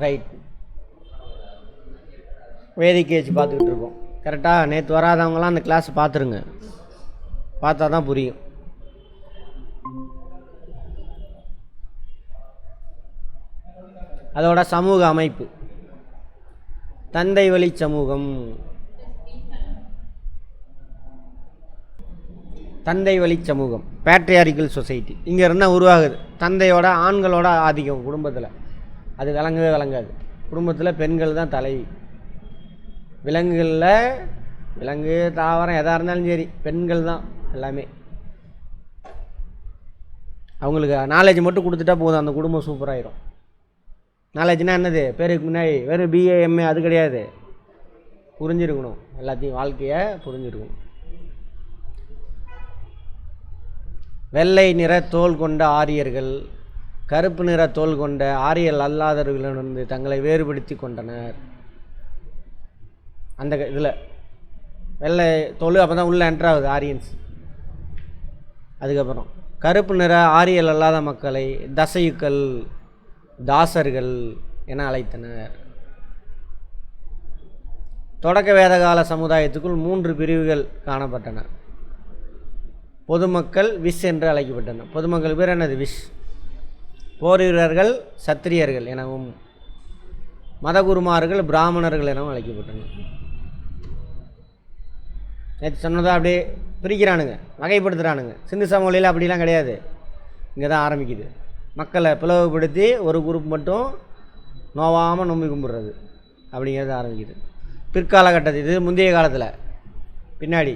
Right. வேதிக்கை வச்சு பார்த்துக்கிட்டு இருக்கோம். கரெக்டாக நேற்று வராதவங்களாம் அந்த கிளாஸ் பார்த்துருங்க, பார்த்தா தான் புரியும். அதோட சமூக அமைப்பு தந்தை வழி சமூகம். தந்தை வழி சமூகம் பேட்ரியாரிக்கல் சொசைட்டி இங்கே இருந்தால் உருவாகுது. தந்தையோட ஆண்களோட ஆதிக்கம் குடும்பத்தில் அது விளங்கவே விளங்காது. குடும்பத்தில் பெண்கள் தான் தலைவி. விலங்குகளில் விலங்கு தாவரம் எதாக இருந்தாலும் சரி பெண்கள் தான் எல்லாமே. அவங்களுக்கு நாலேஜ் மட்டும் கொடுத்துட்டா போதும், அந்த குடும்பம் சூப்பராகிடும். நாலேஜ்னால் என்னது? பேருக்கு முன்னாடி வெறும் பிஏ எம்ஏ அது கிடையாது, புரிஞ்சிருக்கணும், எல்லாத்தையும் வாழ்க்கையை புரிஞ்சிருக்கணும். வெள்ளை நிற தோல் கொண்ட ஆரியர்கள் கருப்பு நிற தோல் கொண்ட ஆரியல் அல்லாதவர்களிலிருந்து தங்களை வேறுபடுத்தி கொண்டனர். அந்த இதில் வெள்ளை தோல் அப்போ தான் உள்ளே என்ட்ராகுது ஆரியன்ஸ். அதுக்கப்புறம் கருப்பு நிற ஆரியல் அல்லாத மக்களை தசையுக்கள் தாசர்கள் என அழைத்தனர். தொடக்க வேதகால சமுதாயத்துக்குள் 3 பிரிவுகள் காணப்பட்டன. பொதுமக்கள் விஷ் என்று அழைக்கப்பட்டனர். பொதுமக்கள் பேர் என்னது? விஷ். போர் வீரர்கள் சத்திரியர்கள் எனவும் மதகுருமார்கள் பிராமணர்கள் எனவும் அழைக்கப்பட்டனர். நேற்று சொன்னதாக அப்படியே பிரிக்கிறானுங்க, வகைப்படுத்துகிறானுங்க. சிந்து சமவெளியில் அப்படிலாம் கிடையாது. இங்கே தான் ஆரம்பிக்குது. மக்களை பிளவுபடுத்தி ஒரு குரூப் மட்டும் நோவாமல் நோம்பி கும்பிட்றது அப்படிங்கிறது ஆரம்பிக்குது. பிற்காலகட்டத்தில் இது முந்தைய காலத்தில். பின்னாடி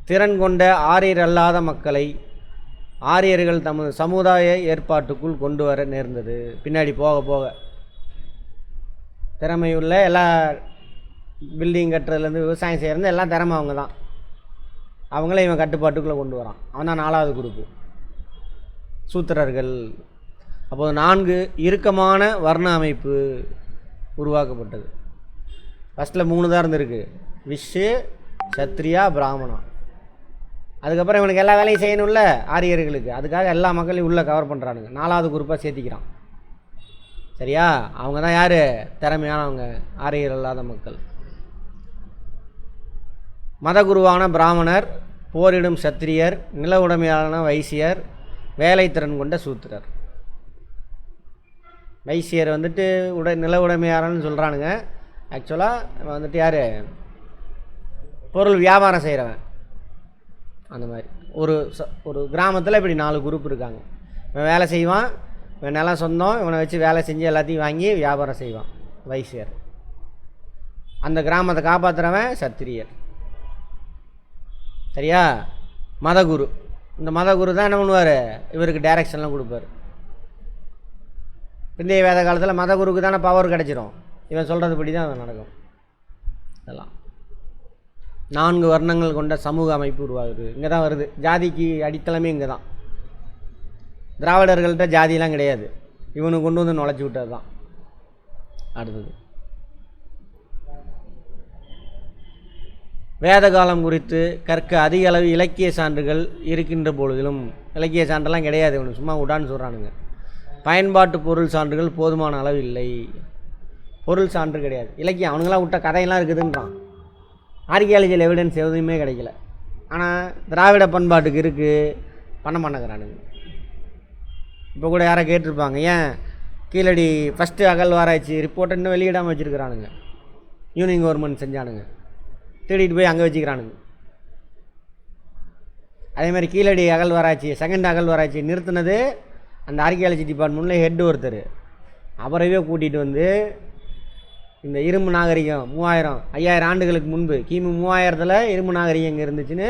திறன் கொண்ட ஆரியர் அல்லாத மக்களை ஆரியர்கள் தமது சமுதாய ஏற்பாட்டுக்குள் கொண்டு வர நேர்ந்தது. பின்னாடி போக போக திறமையுள்ள எல்லா பில்டிங் கட்டுறதுலேருந்து விவசாயம் செய்கிறது எல்லாம் திறமை அவங்க தான். அவங்களே இவன் கட்டுப்பாட்டுக்குள்ளே கொண்டு வரான். அவன் தான் 4வது குரூப்பு, சூத்திரர்கள். அப்போது 4 இறுக்கமான வர்ண அமைப்பு உருவாக்கப்பட்டது. ஃபஸ்ட்டில் 3 தான் இருந்திருக்கு, விஷு சத்ரியா பிராமணா. அதுக்கப்புறம் இவனுக்கு எல்லா வேலையும் செய்யணும்ல ஆரியர்களுக்கு. அதுக்காக எல்லா மக்களையும் உள்ளே கவர் பண்ணுறானுங்க. 4வது குரூப்பாக சேர்த்திக்கிறான். சரியா? அவங்க தான் யார்? திறமையானவங்க, ஆரியர் இல்லாத மக்கள். மதகுருவான பிராமணர், போரிடும் சத்திரியர், நில உடைமையான வைசியர், வேலைத்திறன் கொண்ட சூத்திரர். வைசியர் வந்துட்டு நில உடைமையாளன்னு சொல்கிறானுங்க. ஆக்சுவலாக வந்துட்டு யார்? பொருள் வியாபாரம் செய்கிறவன். அந்த மாதிரி ஒரு கிராமத்தில் இப்படி 4 குரூப் இருக்காங்க. இவன் வேலை செய்வான், இவன் நிலம் சொந்தம், இவனை வச்சு வேலை செஞ்சு எல்லாத்தையும் வாங்கி வியாபாரம் செய்வான் வைசியர். அந்த கிராமத்தை காப்பாற்றுறவன் சத்திரியர். சரியா? மதகுரு. இந்த மதகுரு தான் என்ன பண்ணுவார்? இவருக்கு டைரக்ஷன்லாம் கொடுப்பார். பிந்தைய வேத காலத்தில் மதகுருக்கு தானே பவர் கிடச்சிரும். இவன் சொல்கிறதுபடி தான் அது நடக்கும். இதெல்லாம் 4 வர்ணங்கள் கொண்ட சமூக அமைப்பு உருவாகுது. இங்கே தான் வருது. ஜாதிக்கு அடித்தளமே இங்கே தான். திராவிடர்கள்ட்ட ஜாதியெலாம் கிடையாது. இவனுக்கு கொண்டு வந்து நுழைச்சி விட்டது தான். அடுத்தது வேத காலம் குறித்து கற்க அதிக அளவு இலக்கிய சான்றுகள் இருக்கின்ற பொழுதிலும், இலக்கிய சான்றெல்லாம் கிடையாது, இவனு சும்மா உடான்னு சொல்கிறானுங்க. பயன்பாட்டு பொருள் சான்றுகள் போதுமான அளவு இல்லை. பொருள் சான்று கிடையாது. இலக்கியம் அவனுங்களாம் விட்ட கதையெல்லாம் இருக்குதுன்றான். ஆர்கியாலஜியில் எவிடன்ஸ் எதுவுமே கிடைக்கல. ஆனால் திராவிட பண்பாட்டுக்கு இருக்குது, பண்ண மாட்டேங்கிறானுங்க. இப்போ கூட யாரை கேட்டிருப்பாங்க, ஏன் கீழடி ஃபஸ்ட்டு அகழ்வாராய்ச்சி ரிப்போர்ட்டை இன்னும் வெளியிடாமல் வச்சுருக்கிறானுங்க. யூனியன் கவர்மெண்ட் செஞ்சானுங்க, தேடிட்டு போய் அங்கே வச்சுக்கிறானுங்க. அதேமாதிரி கீழடி அகழ்வாராய்ச்சி செகண்ட் அகழ்வாராய்ச்சி நிறுத்தினது அந்த ஆர்கியாலஜி டிபார்ட்மெண்ட்டில் ஹெட் ஒருத்தர். அவரையே கூட்டிகிட்டு வந்து இந்த இரும்பு நாகரிகம் 5000 ஆண்டுகளுக்கு முன்பு கிமு 3000ல் இரும்பு நாகரிகம் இங்கே இருந்துச்சுன்னு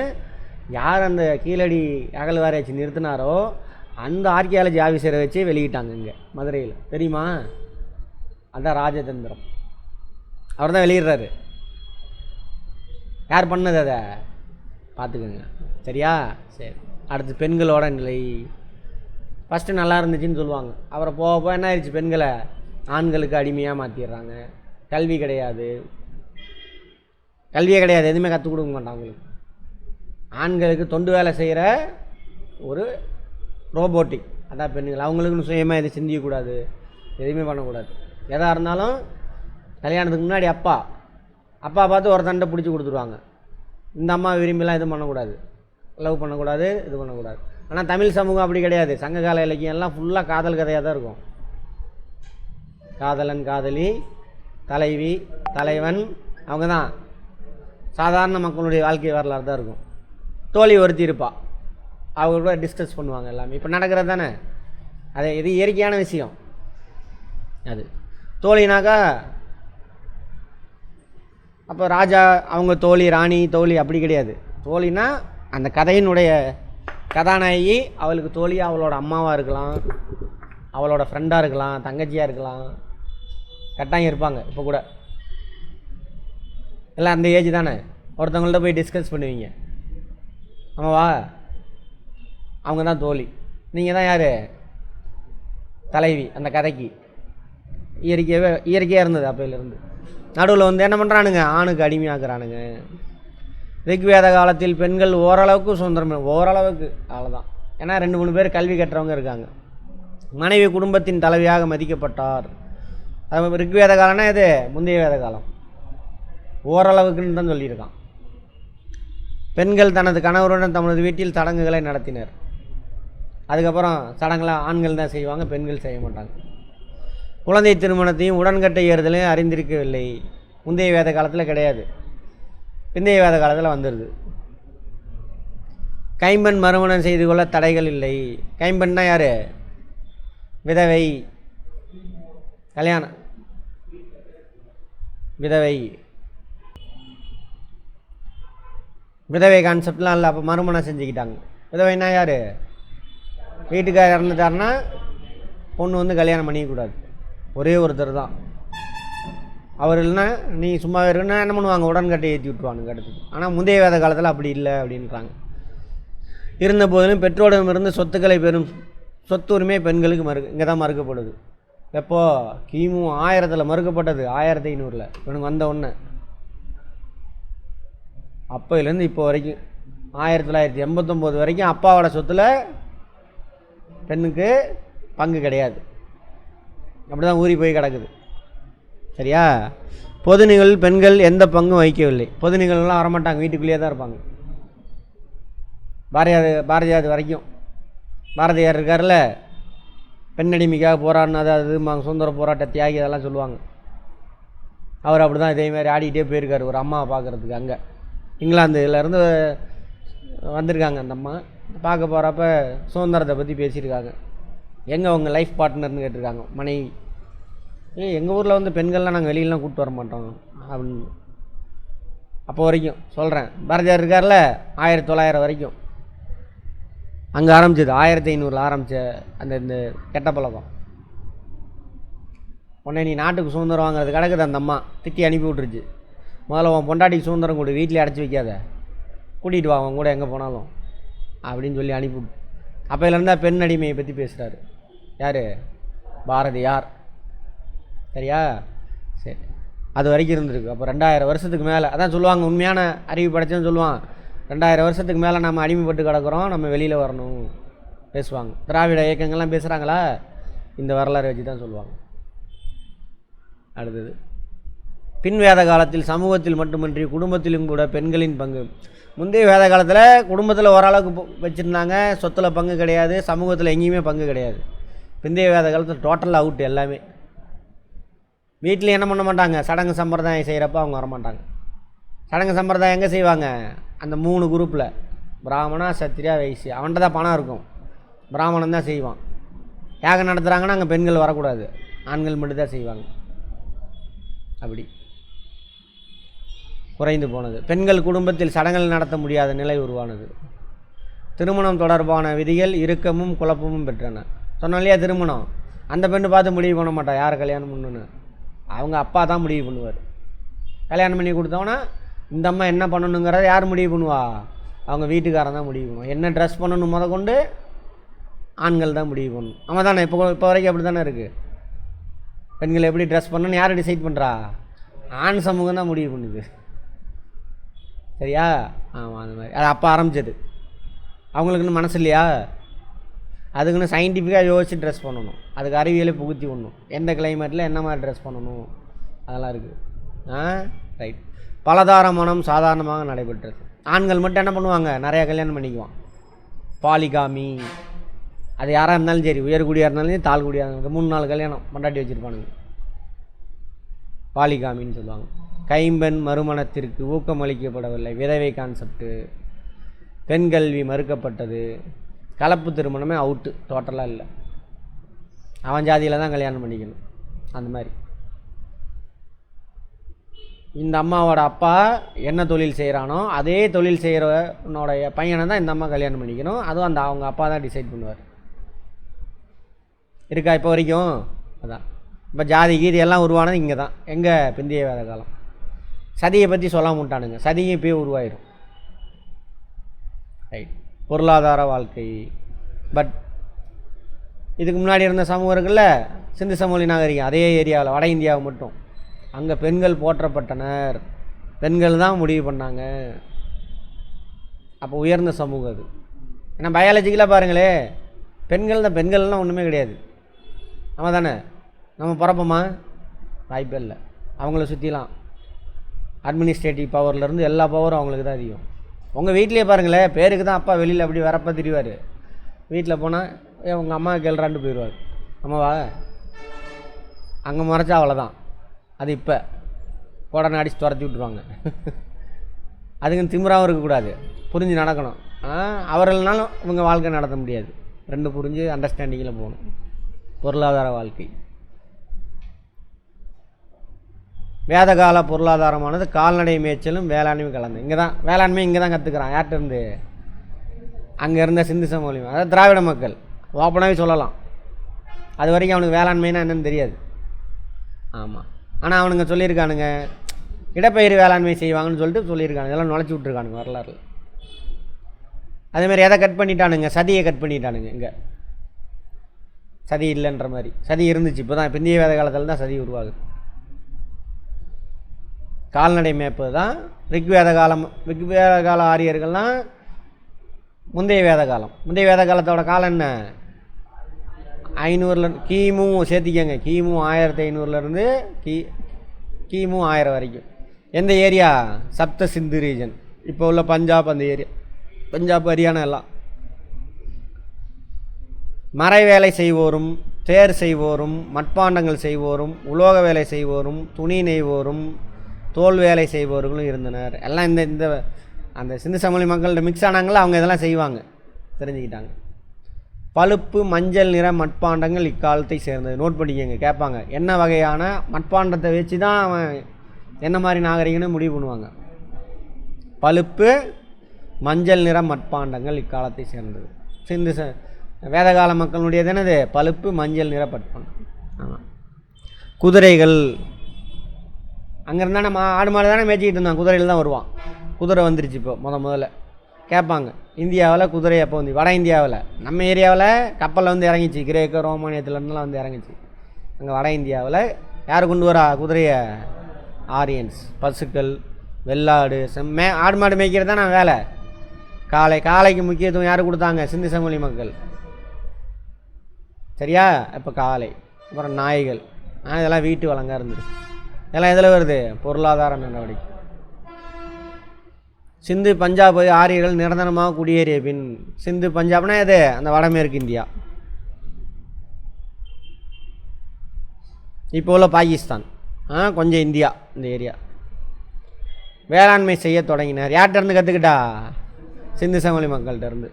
யார் அந்த கீழடி அகழ்வாராய்ச்சி நிறுத்தினாரோ அந்த ஆர்கியாலஜி ஆஃபீஸரை வச்சு வெளியிட்டாங்க இங்கே மதுரையில். தெரியுமா? அதுதான் ராஜதந்திரம். அவர் தான் வெளியிடுறாரு. யார் பண்ணது அதை பார்த்துக்கோங்க. சரியா? சரி. அடுத்து பெண்களோட நிலை. ஃபஸ்ட்டு நல்லா இருந்துச்சுன்னு சொல்லுவாங்க. அப்புறம் போக போக என்ன ஆயிடுச்சு? பெண்களை ஆண்களுக்கு அடிமையாக மாற்றிடுறாங்க. கல்வி கிடையாது, கல்வியே கிடையாது, எதுவுமே கற்றுக் கொடுக்க மாட்டாங்க அவங்களுக்கு. ஆண்களுக்கு தொண்டு வேலை செய்கிற ஒரு ரோபோட்டிக், அதான் பெண்கள். அவங்களுக்குன்னு சுயமாக எதுவும் சிந்திக்கக்கூடாது, எதுவுமே பண்ணக்கூடாது. எதாக இருந்தாலும் கல்யாணத்துக்கு முன்னாடி அப்பா பார்த்து ஒருத்தன்ட்ட பிடிச்சி கொடுத்துருவாங்க. இந்த அம்மா விரும்பிலாம் எதுவும் பண்ணக்கூடாது, லவ் பண்ணக்கூடாது, இது பண்ணக்கூடாது. ஆனால் தமிழ் சமூகம் அப்படி கிடையாது. சங்ககால இலக்கியம்லாம் ஃபுல்லாக காதல் கதையாக தான் இருக்கும். காதலன் காதலி, தலைவி தலைவன், அவங்க தான் சாதாரண மக்களுடைய வாழ்க்கை வரலாறு தான் இருக்கும். தோழி ஒருத்தி இருப்பா, அவங்க கூட டிஸ்கஸ் பண்ணுவாங்க எல்லாமே. இப்போ நடக்கிறது தானே அது, இது இயற்கையான விஷயம். அது தோழினாக்கா அப்போ ராஜா அவங்க தோழி, ராணி தோழி அப்படி கிடையாது. தோழினா அந்த கதையினுடைய கதாநாயகி, அவளுக்கு தோழி அவளோட அம்மாவாக இருக்கலாம், அவளோட ஃப்ரெண்டாக இருக்கலாம், தங்கச்சியாக இருக்கலாம், கட்டாயம் இருப்பாங்க. இப்போ கூட எல்லாம் அந்த ஏஜ் தானே. ஒருத்தவங்கள்ட்ட போய் டிஸ்கஸ் பண்ணுவீங்க, ஆமாவா, அவங்க தான் தோழி, நீங்கள் தான் யார், தலைவி அந்த கதைக்கு. இயற்கையாக இருந்தது அப்போலேருந்து. நடுவில் வந்து என்ன பண்ணுறானுங்க, ஆணுக்கு அடிமையாக்குறானுங்க. ரிக்வேத காலத்தில் பெண்கள் ஓரளவுக்கு சுதந்திரம், ஓரளவுக்கு அவ்வளோதான். ஏன்னா 2-3 பேர் கல்வி கற்றவங்க இருக்காங்க. மனைவி குடும்பத்தின் தலைவியாக மதிக்கப்பட்டார். அது ரிக்வேத காலம்னா இது முந்தைய வேத காலம், ஓரளவுக்குன்னு தான் சொல்லியிருக்கான். பெண்கள் தனது கணவருடன் தமது வீட்டில் சடங்குகளை நடத்தினர். அதுக்கப்புறம் சடங்குகளை ஆண்கள் தான் செய்வாங்க, பெண்கள் செய்ய மாட்டாங்க. குழந்தை திருமணத்தையும் உடன்கட்டை ஏறுதலையும் அறிந்திருக்கவில்லை. முந்தைய வேத காலத்தில் கிடையாது, பிந்தைய வேத காலத்தில் வந்துடுது. கைம்பெண் மறுமணம் செய்து கொள்ள தடைகள் இல்லை. கைம்பெண்ணா யார், விதவை, கல்யாணம் விதவை விதவை கான்செப்ட்லாம் இல்லை. அப்போ மறுமணம் செஞ்சுக்கிட்டாங்க. விதவைனா யார், வீட்டுக்காரர் இறந்துட்டாருன்னா பொண்ணு வந்து கல்யாணம் பண்ணிக்கக்கூடாது, ஒரே ஒருத்தர் தான். அவர் இல்லைன்னா நீ சும்மா இருக்குன்னா என்ன பண்ணுவாங்க, உடன்கட்டை ஏற்றி விட்டுருவானுங்க அடுத்தது. ஆனால் முந்தைய வேத காலத்தில் அப்படி இல்லை அப்படின்றாங்க. இருந்த போதிலும் பெற்றோரிடமிருந்து சொத்துக்களை பெறும் சொத்து உரிமை பெண்களுக்கு இங்கே தான் மறுக்கப்படுது. எப்போ, கிமு 1000 மறுக்கப்பட்டது, 1500 இவனுக்கு வந்த ஒன்று. அப்போலேருந்து இப்போ வரைக்கும் 1989 வரைக்கும் அப்பாவோட சொத்தில் பெண்ணுக்கு பங்கு கிடையாது. அப்படி தான் ஊறி போய் கிடக்குது. சரியா? பொது நிகழ்வில் பெண்கள் எந்த பங்கும் வகிக்கவில்லை. பொது நிகழ்வுலாம் வரமாட்டாங்க, வீட்டுக்குள்ளேயே தான் இருப்பாங்க. பாரதியார் வரைக்கும், பாரதியார் இருக்கார்ல, பெண்ணடிமைக்காக போராடினது, அது சுதந்திர போராட்ட தியாகி, அதெல்லாம் சொல்லுவாங்க. அவர் அப்படி தான் இதேமாதிரி ஆடிக்கிட்டே போயிருக்கார் ஒரு அம்மாவை பார்க்குறதுக்கு. அங்கே இங்கிலாந்துலேருந்து வந்திருக்காங்க அந்த அம்மா. பார்க்க போகிறப்ப சுதந்திரத்தை பற்றி பேசியிருக்காங்க. எங்கே உங்கள் லைஃப் பார்ட்னர்னு கேட்டிருக்காங்க, மனைவி. எங்கள் ஊரில் வந்து பெண்கள்லாம் நாங்கள் வெளியிலலாம் கூப்பிட்டு வர மாட்டோம் அப்படின்னு. அப்போ வரைக்கும் சொல்கிறேன், பாரதியார் இருக்கார்ல, 1900 வரைக்கும் அங்கே ஆரம்பிச்சது. 1500 ஆரம்பித்த அந்த இந்த கெட்ட பழக்கம். உடனே நீ நாட்டுக்கு சுதந்திரம் வாங்குறது கிடக்குது. அந்த அம்மா திட்டி அனுப்பி விட்ருச்சு. முதல்ல உன் பொண்டாட்டிக்கு சுதந்திரம் கொடு, வீட்டிலே அடைச்சி வைக்காத, கூட்டிகிட்டு வா அவன் கூட எங்கே போனாலும் அப்படின்னு சொல்லி அனுப்பிவிட்டு. அப்போலேருந்தா பெண் அடிமையை பற்றி பேசுகிறாரு யார், பாரதியார். சரியா? சரி, அது வரைக்கும் இருந்திருக்கு. அப்போ 2000 வருஷத்துக்கு மேலே, அதான் சொல்லுவாங்க, உண்மையான அறிவு படைச்சேன்னு சொல்லுவான். 2000 வருஷத்துக்கு மேலே நம்ம அடிமைப்பட்டு கிடக்கிறோம், நம்ம வெளியில் வரணும் பேசுவாங்க. திராவிட இயக்கங்கள்லாம் பேசுகிறாங்களா, இந்த வரலாறு வச்சு தான் சொல்லுவாங்க. அடுத்தது, பின் வேத காலத்தில் சமூகத்தில் மட்டுமின்றி குடும்பத்திலும் கூட பெண்களின் பங்கு. முந்தைய வேத காலத்தில் குடும்பத்தில் ஓரளவுக்கு வச்சுருந்தாங்க, சொத்தில் பங்கு கிடையாது, சமூகத்தில் எங்கேயுமே பங்கு கிடையாது. பிந்தைய வேத காலத்தில் டோட்டல் அவுட் எல்லாமே. வீட்டில் என்ன பண்ண மாட்டாங்க, சடங்கு சம்பிரதாயம் செய்கிறப்ப அவங்க வரமாட்டாங்க. சடங்கு சம்பிரதாயம் எங்கே செய்வாங்க, அந்த 3 குரூப்பில், பிராமணா சத்திரியா வைசியா, அவன்கிட்ட தான் பணம் இருக்கும், பிராமணன் தான் செய்வான். யாகம் நடத்துகிறாங்கன்னா அங்கே பெண்கள் வரக்கூடாது, ஆண்கள் மட்டும்தான் செய்வாங்க. அப்படி குறைந்து போனது. பெண்கள் குடும்பத்தில் சடங்குகள் நடத்த முடியாத நிலை உருவானது. திருமணம் தொடர்பான விதிகள் இறுக்கமும் குழப்பமும் பெற்றன. சொன்னோம் இல்லையா, திருமணம் அந்த பெண்ணு பார்த்து முடிவு பண்ண மாட்டா யார் கல்யாணம் பண்ணணுன்னு, அவங்க அப்பா தான் முடிவு பண்ணுவார். கல்யாணம் பண்ணி கொடுத்தோன்னா இந்த அம்மா என்ன பண்ணணுங்கிறத யார் முடிவு பண்ணுவா, அவங்க வீட்டுக்காரன் தான் முடிவு பண்ணுவோம். என்ன ட்ரெஸ் பண்ணணும் முத கொண்டு ஆண்கள் தான் முடிவு பண்ணணும். ஆமாம் தானே, இப்போ வரைக்கும் அப்படி தானே இருக்குது. பெண்கள் எப்படி ட்ரெஸ் பண்ணணும்னு யார் டிசைட் பண்ணுறா, ஆண் சமூகம் தான் முடிவு பண்ணுது. சரியா? ஆமாம், அந்த மாதிரி அது அப்போ ஆரம்பிச்சது. அவங்களுக்குன்னு மனசு இல்லையா, அதுக்குன்னு சயின்டிஃபிக்காக யோசிச்சு ட்ரெஸ் பண்ணணும், அதுக்கு அறிவியலை புகுத்தி விடணும், எந்த கிளைமேட்டில் என்ன மாதிரி ட்ரெஸ் பண்ணணும் அதெல்லாம் இருக்குது. ரைட். பலதார மனம் சாதாரணமாக நடைபெற்றது. ஆண்கள் மட்டும் என்ன பண்ணுவாங்க, நிறையா கல்யாணம் பண்ணிக்குவான், பாலிகாமி. அது யாராக இருந்தாலும் சரி, உயர்குடியாக இருந்தாலும் சரி, தாழ்குடியாக இருந்தாலும் 3-4 கல்யாணம் பண்டாட்டி வச்சுருப்பானுங்க, பாலிகாமின்னு சொல்லுவாங்க. கைம்பெண் மறுமணத்திற்கு ஊக்கமளிக்கப்படவில்லை, விதவை கான்செப்ட்டு, பெண் கல்வி மறுக்கப்பட்டது, கலப்பு திருமணமே அவுட்டு, டோட்டலாக இல்லை, அவன் ஜாதியில் தான் கல்யாணம் பண்ணிக்கணும். அந்த மாதிரி இந்த அம்மாவோட அப்பா என்ன தொழில் செய்கிறானோ அதே தொழில் செய்கிறவனோடைய பையனை தான் இந்த அம்மா கல்யாணம் பண்ணிக்கணும். அதுவும் அந்த அவங்க அப்பா தான் டிசைட் பண்ணுவார். இருக்கா இப்போ வரைக்கும்? அதான். இப்போ ஜாதி கீதி எல்லாம் உருவானது இங்கே தான். எங்கே? பிந்தைய வேத காலம். சதியை பற்றி சொல்ல மாட்டானுங்க, சதியும் இப்போயே உருவாயிடும். ரைட். பொருளாதார வாழ்க்கை. பட் இதுக்கு முன்னாடி இருந்த சமூகம் இருக்குல்ல, சிந்து சமவெளி நாகரிகம், அதே ஏரியாவில் வட இந்தியாவை மட்டும், அங்கே பெண்கள் போற்றப்பட்டனர், பெண்கள் தான் முடிவு பண்ணாங்க. அப்போ உயர்ந்த சமூகம் அது. ஏன்னா பயாலஜிக்கலாக பாருங்களே, பெண்கள் தான், பெண்கள்லாம் ஒன்றுமே கிடையாது. நம்ம தானே, நம்ம பிறப்போமா? வாய்ப்பே இல்லை. அவங்கள சுற்றிலாம் அட்மினிஸ்ட்ரேட்டிவ் பவர்லேருந்து எல்லா பவரும் அவங்களுக்கு தான் அதிகம். உங்கள் வீட்லேயே பாருங்களேன், பேருக்கு தான் அப்பா வெளியில் அப்படி வரப்போ திரிவார், வீட்டில் போனால் உங்கள் அம்மா கேள்றான்ட்டு போயிடுவார். அம்மாவா அங்கே மறைச்சா அவ்வளோதான். அது இப்போ உடனே அடித்து துரத்தி விட்ருவாங்க. அதுக்குன்னு திமிராகவும் இருக்கக்கூடாது, புரிஞ்சு நடக்கணும். அவர்கள்னாலும் இவங்க வாழ்க்கை நடத்த முடியாது. ரெண்டு புரிஞ்சு அண்டர்ஸ்டாண்டிங்கில் போகணும். பொருளாதார வாழ்க்கை. வேதகால பொருளாதாரமானது கால்நடை மேய்ச்சலும் வேளாண்மையும் கலந்து. இங்கே தான் வேளாண்மை இங்கே தான் கற்றுக்கிறான். யார்கிட்டருந்து? அங்கே இருந்த சிந்து சமவெளி, அதாவது திராவிட மக்கள். ஓப்பனாகவே சொல்லலாம். அது வரைக்கும் அவனுக்கு வேளாண்மைனா என்னன்னு தெரியாது. ஆமாம். ஆனால் அவனுங்க சொல்லியிருக்கானுங்க, இடப்பெயர் வேளாண்மை செய்வாங்கன்னு சொல்லிட்டு சொல்லியிருக்கானுங்க. இதெல்லாம் நுழைச்சி விட்ருக்கானுங்க வரலாறு. அதேமாதிரி எதை கட் பண்ணிட்டானுங்க? சதியை கட் பண்ணிட்டானுங்க. இங்கே சதி இல்லைன்ற மாதிரி. சதி இருந்துச்சு, இப்போ தான் பிந்தைய வேத காலத்தில் தான் சதி உருவாகுது. கால்நடை மேய்ப்பது தான் ரிக்வேத காலம். ரிக்வேத கால ஆரியர்கள்லாம் முந்தைய வேத காலம். முந்தைய வேத காலத்தோட காலம் என்ன? 500 கிமு சேர்த்திக்கங்க. கிமு 1500 கிமு 1000 வரைக்கும். எந்த ஏரியா? சப்த சிந்து ரீஜன். இப்போ உள்ள பஞ்சாப், அந்த ஏரியா, பஞ்சாப் ஹரியானா எல்லாம். மறை வேலை செய்வோரும், தேர் செய்வோரும், மட்பாண்டங்கள் செய்வோரும், உலோக வேலை செய்வோரும், துணி நெய்வோரும், தோல் வேலை செய்பவர்களும் இருந்தனர். எல்லாம் இந்த அந்த சிந்து சமவெளி மக்கள்கிட்ட மிக்ஸ் ஆனாங்களோ அவங்க இதெல்லாம் செய்வாங்க, தெரிஞ்சுக்கிட்டாங்க. பழுப்பு மஞ்சள் நிற மட்பாண்டங்கள் இக்காலத்தை சேர்ந்தது. நோட் பண்ணிக்கங்க, கேட்பாங்க. என்ன வகையான மட்பாண்டத்தை வச்சு தான் அவன் என்ன மாதிரி நாகரிகம்னு முடிவு பண்ணுவாங்க. பழுப்பு மஞ்சள் நிற மட்பாண்டங்கள் இக்காலத்தை சேர்ந்தது. சிந்து வேதகால மக்களுடையது என்னது? பழுப்பு மஞ்சள் நிற மட்பாண்டம். ஆமாம். குதிரைகள். அங்கே இருந்தால் நம்ம ஆடு மாடு தானே மேய்ச்சிக்கிட்டு இருந்தான், குதிரையில் தான் வருவான். குதிரை வந்துருச்சு இப்போ முதல்ல. கேட்பாங்க, இந்தியாவில் குதிரை எப்போ வந்து? வட இந்தியாவில். நம்ம ஏரியாவில் கப்பலில் வந்து இறங்கிச்சு, கிரேக்க ரோமானியத்துலேருந்துலாம் வந்து இறங்கிச்சு. அங்கே வட இந்தியாவில் யார் கொண்டு வரா குதிரையை? ஆரியன்ஸ். பசுக்கள், வெள்ளாடு, ஆடு மாடு மேய்க்கிறது தான் நான் வேலை. காளைக்கு முக்கியத்துவம் யார் கொடுத்தாங்க? சிந்து சமவெளி மக்கள். சரியா? இப்போ காளை, அப்புறம் நாய்கள். இதெல்லாம் வீட்டு வளங்க இருந்தது. இதெல்லாம் எதில் வருது? பொருளாதார நடவடிக்கை. சிந்து பஞ்சாப் ஆரியர்கள் நிரந்தரமாக குடியேறிய பின், சிந்து பஞ்சாப்னா எது? அந்த வடமேற்கு இந்தியா, இப்போ உள்ள பாகிஸ்தான், கொஞ்சம் இந்தியா, இந்த ஏரியா. வேளாண்மை செய்ய தொடங்கினார். யார்கிட்ட இருந்து கற்றுக்கிட்டா? சிந்து சமவெளி மக்கள்கிட்ட இருந்து.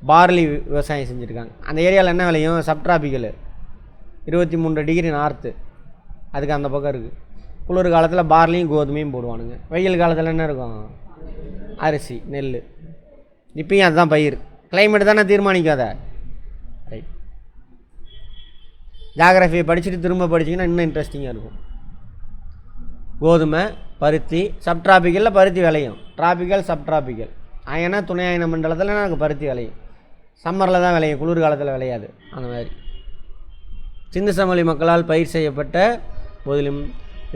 பார்லி விவசாயம் செஞ்சுருக்காங்க. அந்த ஏரியாவில் என்ன விளையும்? சப்ட்ராபிக்கல், 23 டிகிரி நார்த்து, அதுக்கு அந்த பக்கம் இருக்குது. குளிர் காலத்தில் பார்லியும் கோதுமையும் போடுவானுங்க. வெயில் காலத்தில் என்ன இருக்கும்? அரிசி, நெல். இப்பயும் அதுதான் பயிர். கிளைமேட் தானே தீர்மானிக்காத. ரைட். ஜாகிரஃபியை படிச்சுட்டு திரும்ப படிச்சிங்கன்னா இன்னும் இன்ட்ரெஸ்டிங்காக இருக்கும். கோதுமை, பருத்தி. சப்ட்ராபிக்கலில் பருத்தி விளையும். Tropical, subtropical. ஏன்னா துணை அயன மண்டலத்தில் எனக்கு பருத்தி விளையும். சம்மரில் தான் விளையும், குளிர் காலத்தில் விளையாது. அந்த மாதிரி சிந்து சமவெளி மக்களால் பயிர் செய்யப்பட்ட போதிலும்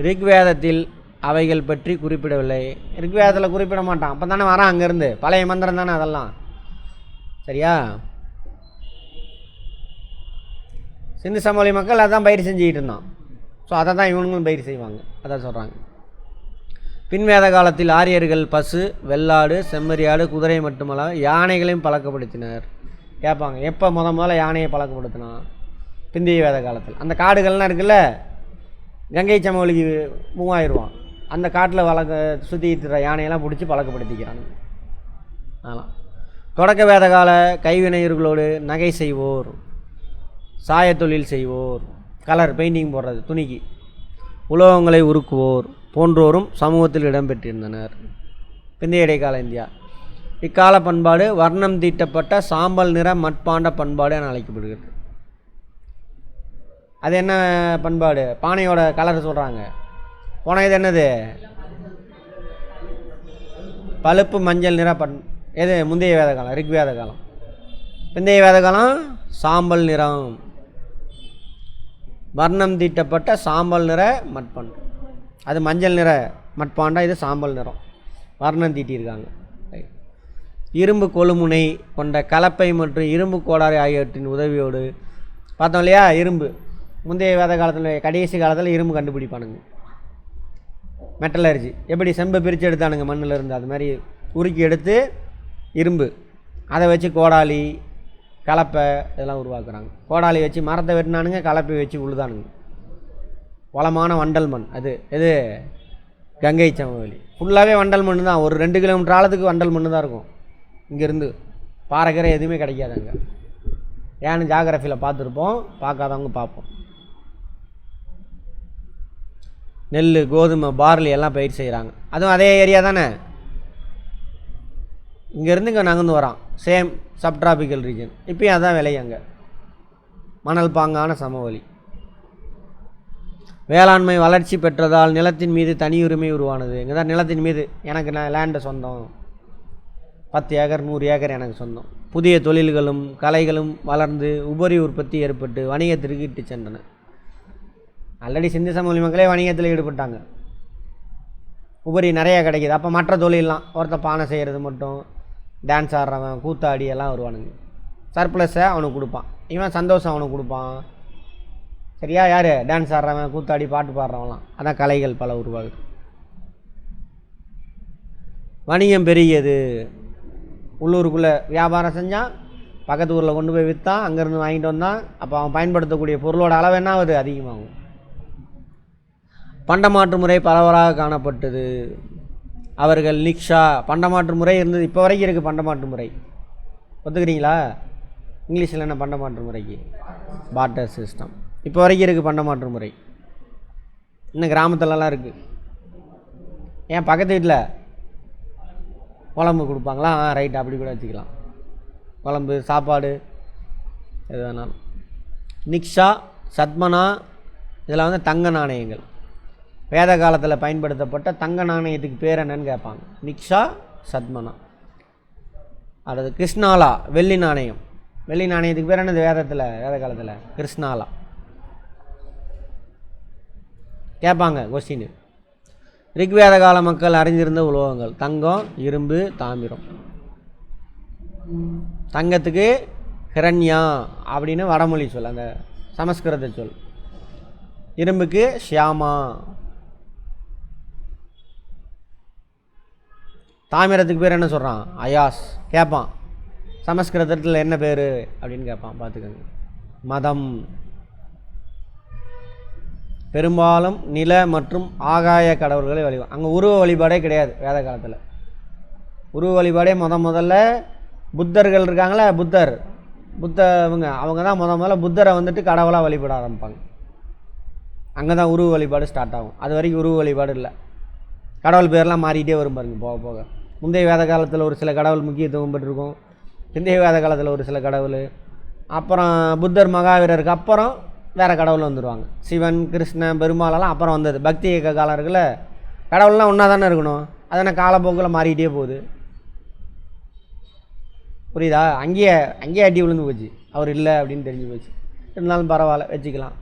ரிக்வேதத்தில் அவைகள் பற்றி குறிப்பிடவில்லை. ரிக்வேதத்தில் குறிப்பிட மாட்டான். அப்போ தானே வரான் அங்கேருந்து, பழைய மந்திரம் தானே அதெல்லாம். சரியா? சிந்து சமவெளி மக்கள் அதான் பயிர் செஞ்சுக்கிட்டு இருந்தான். ஸோ அதை தான் இவனுங்களும் பயிர் செய்வாங்க, அதான் சொல்கிறாங்க. பின்வேத காலத்தில் ஆரியர்கள் பசு, வெள்ளாடு, செம்மறியாடு, குதிரை மட்டுமல்ல யானைகளையும் பழக்கப்படுத்தினர். கேட்பாங்க, எப்போ முதல்ல யானையை பழக்கப்படுத்தினா? பிந்தைய வேத காலத்தில். அந்த காடுகள்லாம் இருக்குல்ல, கங்கை சமவெளிக்கு மூவ் ஆயிடுவான், அந்த காட்டில் சுற்றிக்கிற யானையெல்லாம் பிடிச்சி பழக்கப்படுத்திக்கிறாங்க. அதெல்லாம் தொடக்க வேத கால கைவினைஞர்களோடு நகை செய்வோர், சாயத்தொழில் செய்வோர், கலர் பெயிண்டிங் போடுறது துணிக்கு, உலோகங்களை உருக்குவோர் போன்றோரும் சமூகத்தில் இடம்பெற்றிருந்தனர். பிந்தைய இடைக்கால இந்தியா. இக்கால பண்பாடு வர்ணம் தீட்டப்பட்ட சாம்பல் நிற மட்பாண்ட பண்பாடு என அழைக்கப்படுகிறது. அது என்ன பண்பாடு? பானையோட கலர் சொல்கிறாங்க. போன இது என்னது? பழுப்பு மஞ்சள் நிற எது? முந்தைய வேத காலம், ரிக்வேத காலம். பிந்தைய வேத காலம் சாம்பல் நிறம், வர்ணம் தீட்டப்பட்ட சாம்பல் நிற மட்பாண்டம். அது மஞ்சள் நிற மட்பாண்டா, இது சாம்பல் நிறம், வர்ணம் தீட்டியிருக்காங்க. இரும்பு கொழுமுனை கொண்ட கலப்பை மற்றும் இரும்பு கோடாரி ஆகியவற்றின் உதவியோடு பார்த்தோம் இல்லையா? இரும்பு முந்தைய வேத காலத்தில், கடைசி காலத்தில் இரும்பு கண்டுபிடிப்பானுங்க. மெட்டலர்ஜி எப்படி செம்பை பிரித்து எடுத்தானுங்க மண்ணில் இருந்து, அது மாதிரி உருக்கி எடுத்து இரும்பு, அதை வச்சு கோடாலி கலப்பை இதெல்லாம் உருவாக்குறாங்க. கோடாலி வச்சு மரத்தை வெட்டினானுங்க, கலப்பை வச்சு உழுதானுங்க. வளமான வண்டல் மண் அது எது? கங்கை சமவெளி ஃபுல்லாகவே வண்டல் மண் தான். ஒரு 2 கிலோமீட்டர் ஆழத்துக்கு வண்டல் மண் தான் இருக்கும். இங்கேருந்து பாறைக்கரை எதுவுமே கிடைக்காது அங்கே. ஏன்னு ஜாகிரஃபியில் பார்த்துருப்போம், பார்க்காதவங்க பார்ப்போம். நெல், கோதுமை, பார்லி எல்லாம் பயிர் செய்கிறாங்க. அதுவும் அதே ஏரியா தானே. இங்கேருந்து இங்கே நகர்ந்து வரான், சேம் சப்ட்ராபிக்கல் ரீஜன். இப்போயும் அதுதான் விலை அங்கே, மணல் பாங்கான சமவெளி. வேளாண்மை வளர்ச்சி பெற்றதால் நிலத்தின் மீது தனியுரிமை உருவானது. இங்கே தான் நிலத்தின் மீது எனக்கு லேண்டு சொந்தம், 10 ஏக்கர் 100 ஏக்கர் எனக்கு சொந்தம். புதிய தொழில்களும் கலைகளும் வளர்ந்து உபரி உற்பத்தி ஏற்பட்டு வணிகத்திற்கு இட்டு சென்றன. ஆல்ரெடி சிந்து சமவெளி மக்களே வணிகத்தில் ஈடுபட்டாங்க, உபரி நிறையா கிடைக்கிது. அப்போ மற்ற தொழிலெலாம், ஒருத்தன் பானை செய்கிறது மட்டும், டான்ஸ் ஆடுறவன், கூத்தாடி எல்லாம் வருவானுங்க. சர்ப்ளஸை அவனுக்கு கொடுப்பான், இவன் சந்தோஷம் அவனுக்கு கொடுப்பான். சரியா? யார்? டான்ஸ் ஆடுறவன், கூத்தாடி பாட்டு பாடுறவன்லாம். அதான் கலைகள் பல உருவாகுது. வணிகம் பெருகியது. உள்ளூருக்குள்ளே வியாபாரம் செஞ்சான், பக்கத்து ஊரில் கொண்டு போய் விற்றான், அங்கேருந்து வாங்கிட்டு வந்தான். அப்போ அவன் பயன்படுத்தக்கூடிய பொருளோட அளவு என்ன ஆகுது? அதிகமாகும். பண்டமாற்று முறை பரவலாக காணப்பட்டது. அவர்கள் நிக்ஷா பண்டமாற்று முறை இருந்தது, இப்போ வரைக்கும் இருக்குது பண்டமாற்று முறை. ஒத்துக்கிறீங்களா? இங்கிலீஷில் என்ன பண்டமாற்று முறைக்கு? Barter system. இப்போ வரைக்கும் இருக்குது பண்டமாற்று முறை, இன்னும் கிராமத்துலலாம் இருக்குது. ஏன் பக்கத்து வீட்டில் குழம்பு கொடுப்பாங்களா? ரைட், அப்படி கூட வச்சுக்கலாம். குழம்பு, சாப்பாடு, எது வேணாலும். நிக்ஷா, சத்மனா இதில் வந்து தங்க நாணயங்கள். வேத காலத்தில் பயன்படுத்தப்பட்ட தங்க நாணயத்துக்கு பேர் என்னன்னு கேட்பாங்க. நிக்ஷா, சத்மனா. அடுத்து கிருஷ்ணாலா, வெள்ளி நாணயம். வெள்ளி நாணயத்துக்கு பேர் என்னது வேத காலத்தில்? கிருஷ்ணாலா. கேட்பாங்க கொஸ்டின். ரிக்வேத கால மக்கள் அறிந்திருந்த உலோகங்கள் தங்கம், இரும்பு, தாமிரம். தங்கத்துக்கு ஹிரண்யா அப்படின்னு வடமொழி சொல், அந்த சமஸ்கிருத சொல். இரும்புக்கு ஷியாமா. தாமிரத்துக்கு பேர் என்ன சொல்கிறான்? அயாஸ். கேட்பான் சமஸ்கிருதத்தில் என்ன பேர் அப்படின்னு கேட்பான், பார்த்துக்கோங்க. மதம். பெரும்பாலும் நில மற்றும் ஆகாய கடவுள்களை வழிபாடு. அங்கே உருவ வழிபாடே கிடையாது வேத காலத்தில். உருவ வழிபாடே முதல்ல புத்தர்கள் இருக்காங்களே, அவங்க தான் முதல்ல புத்தரை வந்துட்டு கடவுளாக வழிபட ஆரம்பிப்பாங்க. அங்கே தான் உருவ வழிபாடு ஸ்டார்ட் ஆகும். அது வரைக்கும் உருவ வழிபாடு இல்லை. கடவுள் பேர்லாம் மாறிக்கிட்டே வரும் பாருங்க போக போக. முந்தைய வேத காலத்தில் ஒரு சில கடவுள் முக்கியத்துவம் பெற்றிருக்கும், பிந்தைய வேத காலத்தில் ஒரு சில கடவுள், அப்புறம் புத்தர் மகாவீரருக்கு அப்புறம் வேறு கடவுள் வந்துடுவாங்க. சிவன், கிருஷ்ணன், பெருமாளெல்லாம் அப்புறம் வந்தது. பக்தி இயக்க காலம் இருக்குல்ல, கடவுள்லாம் ஒன்றா தானே இருக்கணும். அதனால் காலப்போக்கில் மாறிக்கிட்டே போகுது. புரியுதா? அங்கேயே அடி விழுந்து போச்சு, அவர் இல்லை அப்படின்னு தெரிஞ்சு போச்சு. இருந்தாலும் பரவாயில்ல, வச்சுக்கலாம்.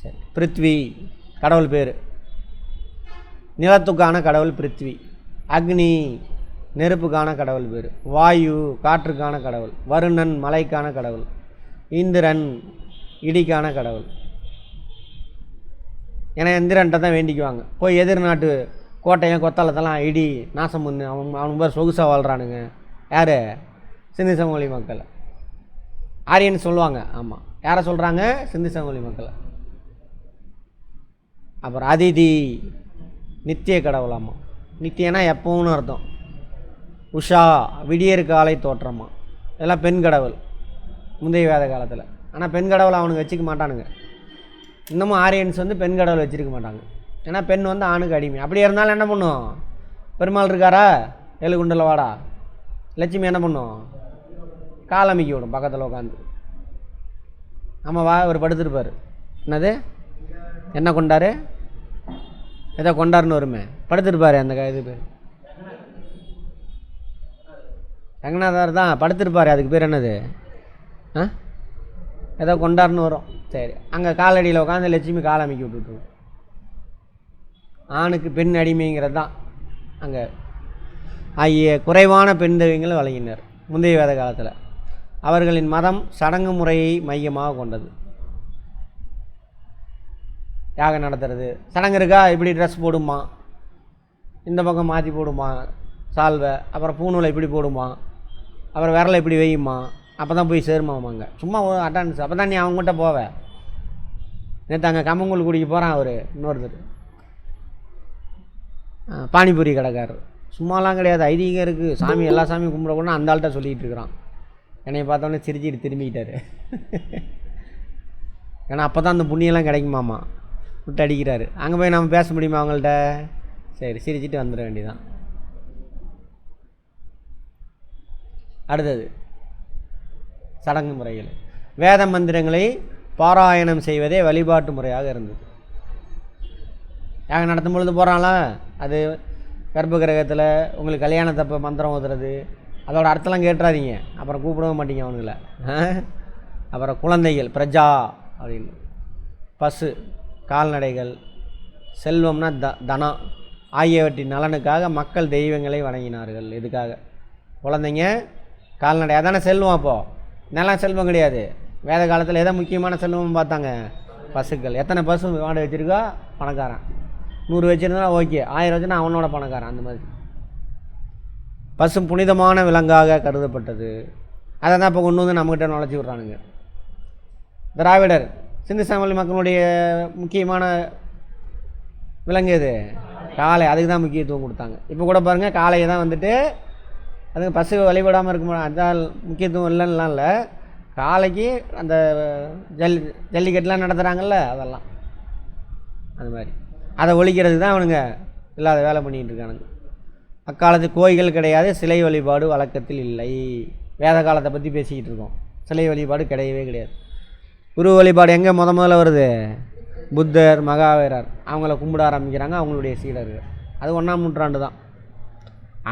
சரி. பிருத்வி கடவுள் பேர். நிலத்துக்கான கடவுள் பிருத்வி. அக்னி நெருப்புக்கான கடவுள் பேர். வாயு காற்றுக்கான கடவுள். வருணன் மலைக்கான கடவுள். இந்திரன் இடிக்கான கடவுள். ஏன்னா இந்திரன்ட்ட தான் வேண்டிக்குவாங்க. போய் எதிர் நாட்டு கோட்டையும் கொத்தளத்தெல்லாம் இடி நாசம் பண்ணு, அவனுக்கு பேர் சொகுசாக வாழ்கிறானுங்க. யார்? சிந்து சமவெளி மக்கள். ஆரியன்னு சொல்லுவாங்க. ஆமாம், யாரை சொல்கிறாங்க? சிந்து சமவெளி மக்கள். அப்புறம் அதிதி நித்திய கடவுளாமா. நித்தியனா எப்போன்னு அர்த்தம். உஷா விடியற் காலை தோற்றமா. இதெல்லாம் பெண் கடவுள் முந்தைய வேத காலத்தில். ஆனால் பெண் கடவுளை அவனுக்கு வச்சுக்க மாட்டானுங்க. இன்னமும் ஆரியன்ஸ் வந்து பெண் கடவுளை வச்சுருக்க மாட்டாங்க. ஏன்னா பெண் வந்து ஆணுக்கு அடிமை. அப்படி இருந்தாலும் என்ன பண்ணும்? பெருமாள் இருக்காரா, ஏழுகுண்டல வாடா, லட்சுமி என்ன பண்ணும்? கால் அமைக்கி விடும் பக்கத்தில் உட்காந்து. ஆமாவா, அவர் படுத்துருப்பார். என்னது என்ன கொண்டாரு, ஏதோ கொண்டாருன்னு வருமே, படுத்துருப்பார். அந்த இது பேர் ரங்கநாதர் தான் படுத்திருப்பார். அதுக்கு பேர் என்னது? ஏதோ கொண்டாருன்னு வரும். சரி, அங்கே காலடியில் உட்காந்து லட்சுமி கால் அமைக்கி விட்டுட்டு ஆணுக்கு பெண் அடிமைங்கிறது தான் அங்கே ஆகிய குறைவான பெண் தெய்வங்கள் வழங்கினர் முந்தைய வேத காலத்தில். அவர்களின் மதம் சடங்கு முறையை மையமாக கொண்டது. யாகம் நடத்துறது சடங்கு இருக்கா, இப்படி ட்ரெஸ் போடுமா, இந்த பக்கம் மாற்றி போடுமா சால்வை, அப்புறம் பூநூலை இப்படி போடுமா, அப்புறம் விரலை இப்படி வையுமா, அப்போ தான் போய் சேருமாமாங்க. சும்மா ஒரு அட்டன்ஸ். அப்போ தான் நீ அவங்ககிட்ட போவ. நேற்று அங்கே கம்மங்கூழ் குடிக்க போகிறான் அவர் இன்னொருத்தர், பானிபூரி கடைக்காரர். சும்மாலாம் கிடையாது, ஐதீகம் இருக்குது. சாமி எல்லா சாமியும் கும்பிடக்கூடாது அந்த ஆள்கிட்ட சொல்லிகிட்டு இருக்கிறான். என்னை பார்த்தோன்னே சிரிச்சிட்டு திரும்பிக்கிட்டார். ஏன்னா அப்போ தான் அந்த புண்ணியெல்லாம் கிடைக்குமாமா. விட்டு அடிக்கிறாரு. அங்கே போய் நம்ம பேச முடியுமா அவங்கள்ட்ட? சரி, சிரிச்சிட்டு வந்துட வேண்டியதான். அடுத்தது சடங்கு முறைகள். வேத மந்திரங்களை பாராயணம் செய்வதே வழிபாட்டு முறையாக இருந்தது. யாகம் நடத்தும் பொழுது போகிறாங்களா, அது கர்ப்ப கிரகத்தில் உங்களுக்கு கல்யாணத்தப்போ மந்திரம் ஓதுறது, அதோட அர்த்தம்லாம் கேட்டுறாதீங்க, அப்புறம் கூப்பிடவும் மாட்டீங்க அவனுங்கள. அப்புறம் குழந்தைகள் பிரஜா அப்படின்னு, பசு கால்நடைகள், செல்வம்னா தனம் ஆகியவற்றின் நலனுக்காக மக்கள் தெய்வங்களை வணங்கினார்கள். எதுக்காக? குழந்தைங்க கால்நடை அதானே செல்வம். அப்போது நிலம் செல்வம் கிடையாது. வேத காலத்தில் எதை முக்கியமான செல்வம் பார்த்தாங்க? பசுக்கள். எத்தனை பசு மாடு வச்சுருக்கா பணக்காரன், 100 வச்சுருந்தா ஓகே, 1000 வச்சுன்னா அவனோட பணக்காரன். அந்த மாதிரி பசு புனிதமான விலங்காக கருதப்பட்டது. அதை தான் இப்போ கொண்டு வந்து நம்மகிட்ட நுழைச்சி விட்றானுங்க. திராவிடர் சிந்து சமவெளி மக்களுடைய முக்கியமான விலங்கு எது? காளை. அதுக்கு தான் முக்கியத்துவம் கொடுத்தாங்க. இப்போ கூட பாருங்கள், காளையை தான் வந்துட்டு அதுக்கு பசு வழிபடாமல் இருக்கும். அதான் முக்கியத்துவம் இல்லைன்னுலாம் இல்லை. காளைக்கு அந்த ஜல்லிக்கட்டுலாம் நடத்துகிறாங்கல்ல, அதெல்லாம் அது மாதிரி அதை ஒழிக்கிறதுக்கு தான் அவனுங்க இல்லாத வேலை பண்ணிகிட்டு இருக்கானுங்க. அக்காலத்து கோயில்கள் கிடையாது, சிலை வழிபாடு வழக்கத்தில் இல்லை. வேத காலத்தை பற்றி பேசிக்கிட்டு இருக்கோம். சிலை வழிபாடு கிடையவே கிடையாது. குரு வழிபாடு எங்கே முதல்ல வருது? புத்தர் மகாவீரர் அவங்கள கும்பிட ஆரம்பிக்கிறாங்க, அவங்களுடைய சீடர்கள். அது 1ஆம் நூற்றாண்டு தான்.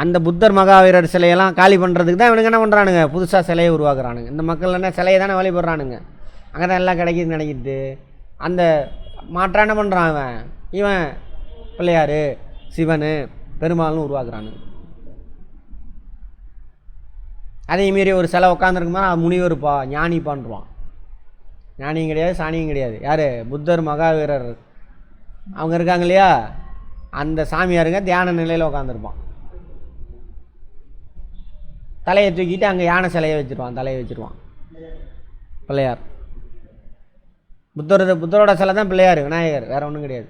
அந்த புத்தர் மகாவீரர் சிலையெல்லாம் காலி பண்ணுறதுக்கு தான் இவனுங்க என்ன பண்ணுறானுங்க? புதுசாக சிலையை உருவாக்குறானுங்க. இந்த மக்கள் என்ன சிலையை தானே வழிபடுறானுங்க. அங்கே தான் எல்லாம் கிடைக்கிது நினைக்கிட்டு அந்த மாற்றம் என்ன பண்ணுறான் இவன் பிள்ளையார், சிவன், பெருமாள்னு உருவாக்குறானுங்க. அதே மாரி ஒரு சிலை உட்காந்துருக்குமா, முனிவருப்பா ஞானிப்பான்றான். ஞானியும் கிடையாது, சாணியும் கிடையாது. யார்? புத்தர் மகாவீரர் அவங்க இருக்காங்க இல்லையா, அந்த சாமியாருங்க தியான நிலையில் உட்காந்துருப்பான். தலையை தூக்கிட்டு அங்கே யானை சிலையை வச்சுருவான், தலையை வச்சுருவான் பிள்ளையார். புத்தரோட சிலை தான் பிள்ளையார், விநாயகர், வேறு ஒன்றும் கிடையாது.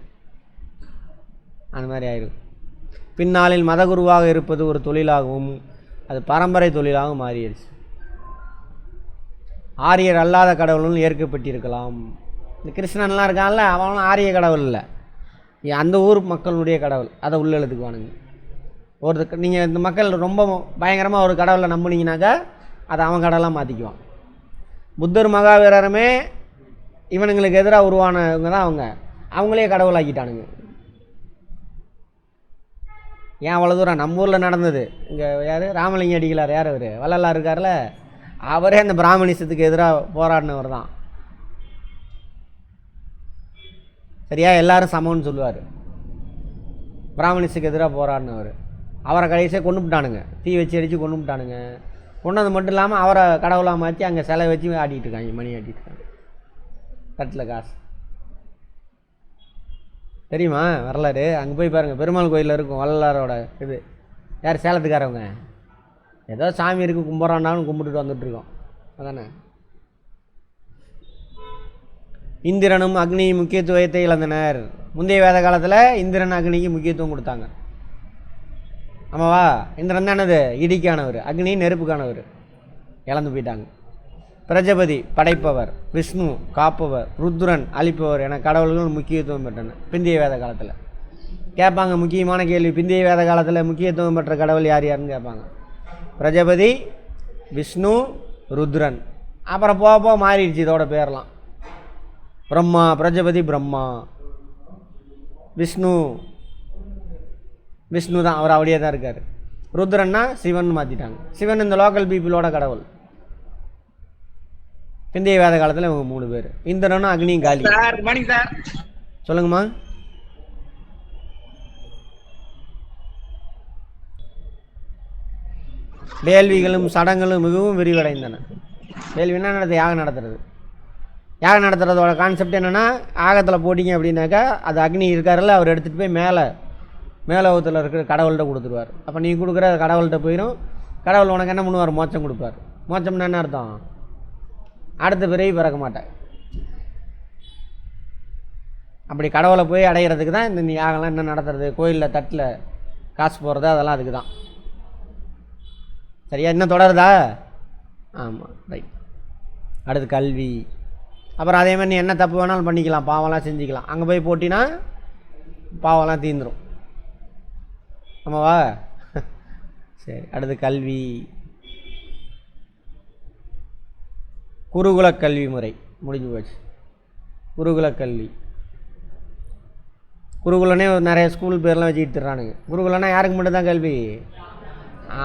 அந்த மாதிரி ஆயிடும். பின்னாளில் மதகுருவாக இருப்பது ஒரு தொழிலாகவும் அது பரம்பரை தொழிலாகவும் மாறிடுச்சு. ஆரியர் அல்லாத கடவுள்னு ஏற்கப்பட்டிருக்கலாம். இந்த கிருஷ்ணன்லாம் இருக்கான்ல, அவனும் ஆரிய கடவுள் இல்லை, அந்த ஊர் மக்களுடைய கடவுள். அதை உள்ள எழுதுக்குவானுங்க. ஒருத்தர் நீங்கள் இந்த மக்கள் ரொம்ப பயங்கரமாக ஒரு கடவுளை நம்புனீங்கனாக்கா அதை அவன் கடவுளாக மாற்றிக்குவான். புத்தர் மகாவீரருமே இவனுங்களுக்கு எதிராக உருவானவங்க தான் அவங்களே கடவுளாக்கிட்டானுங்க. ஏன் அவ்வளோ தூரம்? நம்ம ஊரில் நடந்தது. இங்கே யார்? ராமலிங்க அடிகளார். யார் அவர்? வள்ளலார் இருக்கார்ல, அவரே அந்த பிராமணிசத்துக்கு எதிராக போராடினவர் தான். சரியா? எல்லாரும் சமம்னு சொல்லுவார். பிராமணிஸுக்கு எதிராக போராடினவர். அவரை கடைசியாக கொண்டுவிட்டானுங்க, தீ வச்சு அடித்து கொண்டுவிட்டானுங்க. கொண்டது மட்டும் இல்லாமல் அவரை கடவுளாக மாற்றி அங்கே சிலை வச்சு ஆடிட்டு இருக்காங்க, மணி ஆட்டிகிட்டு இருக்காங்க. தட்டில் காசு தெரியுமா வரலாறு? அங்கே போய் பாருங்கள், பெருமாள் கோயிலில் இருக்கும் வள்ளலாரோட இது. யார்? சேலத்துக்காரவங்க. ஏதோ சாமி இருக்குது கும்பிட்றான்னாலும் கும்பிட்டுட்டு வந்துட்டுருக்கோம். அதானே. இந்திரனும் அக்னி முக்கியத்துவத்தை இழந்தனர். முந்தைய வேத காலத்தில் இந்திரன் அக்னிக்கு முக்கியத்துவம் கொடுத்தாங்க. ஆமாவா? இந்திரன் தானது இடிக்கானவர், அக்னி நெருப்புக்கானவர். இழந்து போயிட்டாங்க. பிரஜபதி படைப்பவர், விஷ்ணு காப்பவர், ருத்ரன் அழிப்பவர் என கடவுள்கள் முக்கியத்துவம் பெற்றனர் பிந்தைய வேத காலத்தில். கேட்பாங்க முக்கியமான கேள்வி, பிந்தைய வேத காலத்தில் முக்கியத்துவம் பெற்ற கடவுள் யார் யாருன்னு கேட்பாங்க. பிரஜபதி, விஷ்ணு, ருத்ரன். அப்புறம் போக போக மாறிடுச்சு இதோட பேர்லாம். பிரம்மா, பிரஜபதி பிரம்மா, விஷ்ணு விஷ்ணு தான், அவர் அப்படியே தான் இருக்கார். ருத்ரன்னா சிவன் மாற்றிட்டாங்க. சிவன் இந்த லோக்கல் பீப்புளோட கடவுள். பிந்தைய வேத காலத்தில் இவங்க 3 பேர். இந்திரனும் அக்னியும் காலி. சொல்லுங்கம்மா. வேள்விகளும் சடங்குகளும் மிகவும் விரிவடைந்தன. வேள்வினா யாகம் நடத்துறது. யாகம் நடத்துறதோட கான்செப்ட் என்னென்னா, யாகத்தில் போட்டிங்க அப்படின்னாக்கா அது அக்னி இருக்காருல்ல, அவர் எடுத்துகிட்டு போய் மேலோகத்தில் இருக்கிற கடவுள்கிட்ட கொடுத்துருவார். அப்போ நீ கொடுக்குற கடவுள்கிட்ட போயிடும். கடவுள் உனக்கு என்ன பண்ணுவார்? மோட்சம் கொடுப்பார். மோட்சம்னா என்ன அர்த்தம்? அடுத்த பிறவி பிறக்க மாட்டேன். அப்படி கடவுளை போய் அடைகிறதுக்கு தான் இந்த யாகம்லாம் என்ன நடத்துறது, கோயிலில் தட்டில் காசு போடுறது, அதெல்லாம் அதுக்கு தான். சரியா? இன்னும் தொடருதா? ஆமாம், ரைட். அடுத்து கல்வி. அப்புறம் அதே மாதிரி நீ என்ன தப்பு வேணாலும் பண்ணிக்கலாம், பாவம்லாம் செஞ்சுக்கலாம். அங்கே போய் போட்டினா பாவம்லாம் தீந்துடும். ஆமாவா? சரி, அடுத்து கல்வி. குருகுல கல்வி முறை முடிஞ்சு போச்சு. குருகுல கல்வி. குருகுலனே நிறைய ஸ்கூல் பேர்லாம் வச்சுக்கிட்டு தர்றானுங்க. குருகுலனா யாருக்கு மட்டும் தான் கல்வி?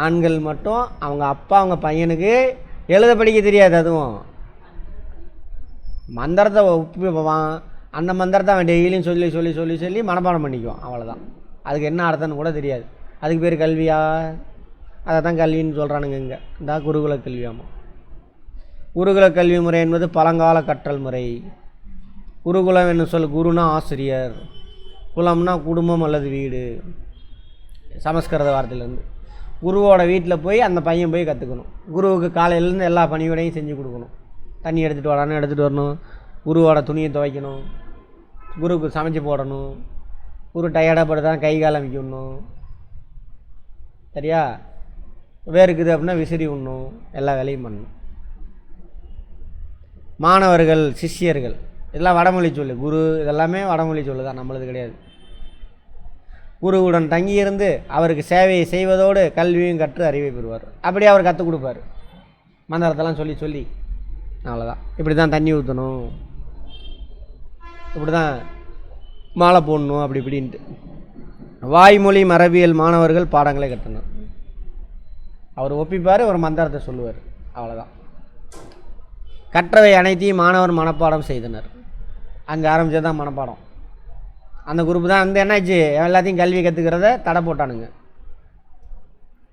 ஆண்கள் மட்டும். அவங்க அப்பா அவங்க பையனுக்கு எழுத படிக்க தெரியாது. அதுவும் மந்திரத்தை ஒப்பிப்பான். அந்த மந்திரத்தை அவன் டெய்லியும் சொல்லி சொல்லி சொல்லி சொல்லி மனப்பாடம் பண்ணிக்குவான். அவ்வளோதான். அதுக்கு என்ன அர்த்தம்னு கூட தெரியாது. அதுக்கு பேர் கல்வியா? அதை தான் கல்வின்னு சொல்கிறானுங்க இங்கே. இந்த குருகுல கல்வியாமா. குருகுல கல்வி முறை என்பது பழங்கால கற்றல் முறை. குருகுலம் என்ன சொல்? குருனா ஆசிரியர், குலம்னா குடும்பம் அல்லது வீடு. சமஸ்கிருத வார்த்தையிலேருந்து. குருவோட வீட்டில் போய் அந்த பையன் போய் கற்றுக்கணும். குருவுக்கு காலையிலேருந்து எல்லா பணிவிடையும் செஞ்சு கொடுக்கணும். தண்ணி எடுத்துகிட்டு வரான்னு எடுத்துகிட்டு வரணும். குருவோட துணியை துவைக்கணும். குருவுக்கு சமைச்சு போடணும். குரு டயர்டாக படுத்தான் கை கால் அமைக்கணும். சரியா? வேறுக்குது அப்படின்னா விசிறி உண்ணும். எல்லா வேலையும் பண்ணணும். மாணவர்கள், சிஷ்யர்கள், இதெல்லாம் வடமொழி சொல்லு. குரு இதெல்லாமே வடமொழி சொல்லு தான், நம்மளது கிடையாது. குருவுடன் தங்கியிருந்து அவருக்கு சேவையை செய்வதோடு கல்வியும் கற்று அறிவை பெறுவார். அப்படியே அவர் கற்றுக் கொடுப்பார். மந்திரத்தெல்லாம் சொல்லி சொல்லி. அவ்வளோதான். இப்படி தான் தண்ணி ஊற்றணும், இப்படி தான் மாலை போடணும், அப்படி இப்படின்ட்டு. வாய்மொழி மரபியல் மாணவர்கள் பாடங்களை கற்றனர். அவர் ஒப்பிப்பார், ஒரு மந்திரத்தை சொல்லுவார். அவ்வளோதான். கற்றவை அனைத்தையும் மாணவர் மனப்பாடம் செய்தனர். அங்கே ஆரம்பித்தது தான் மனப்பாடம். அந்த குரூப் தான் வந்து என்னாச்சு, எல்லாத்தையும் கல்வி கற்றுக்கிறத தடை போட்டானுங்க.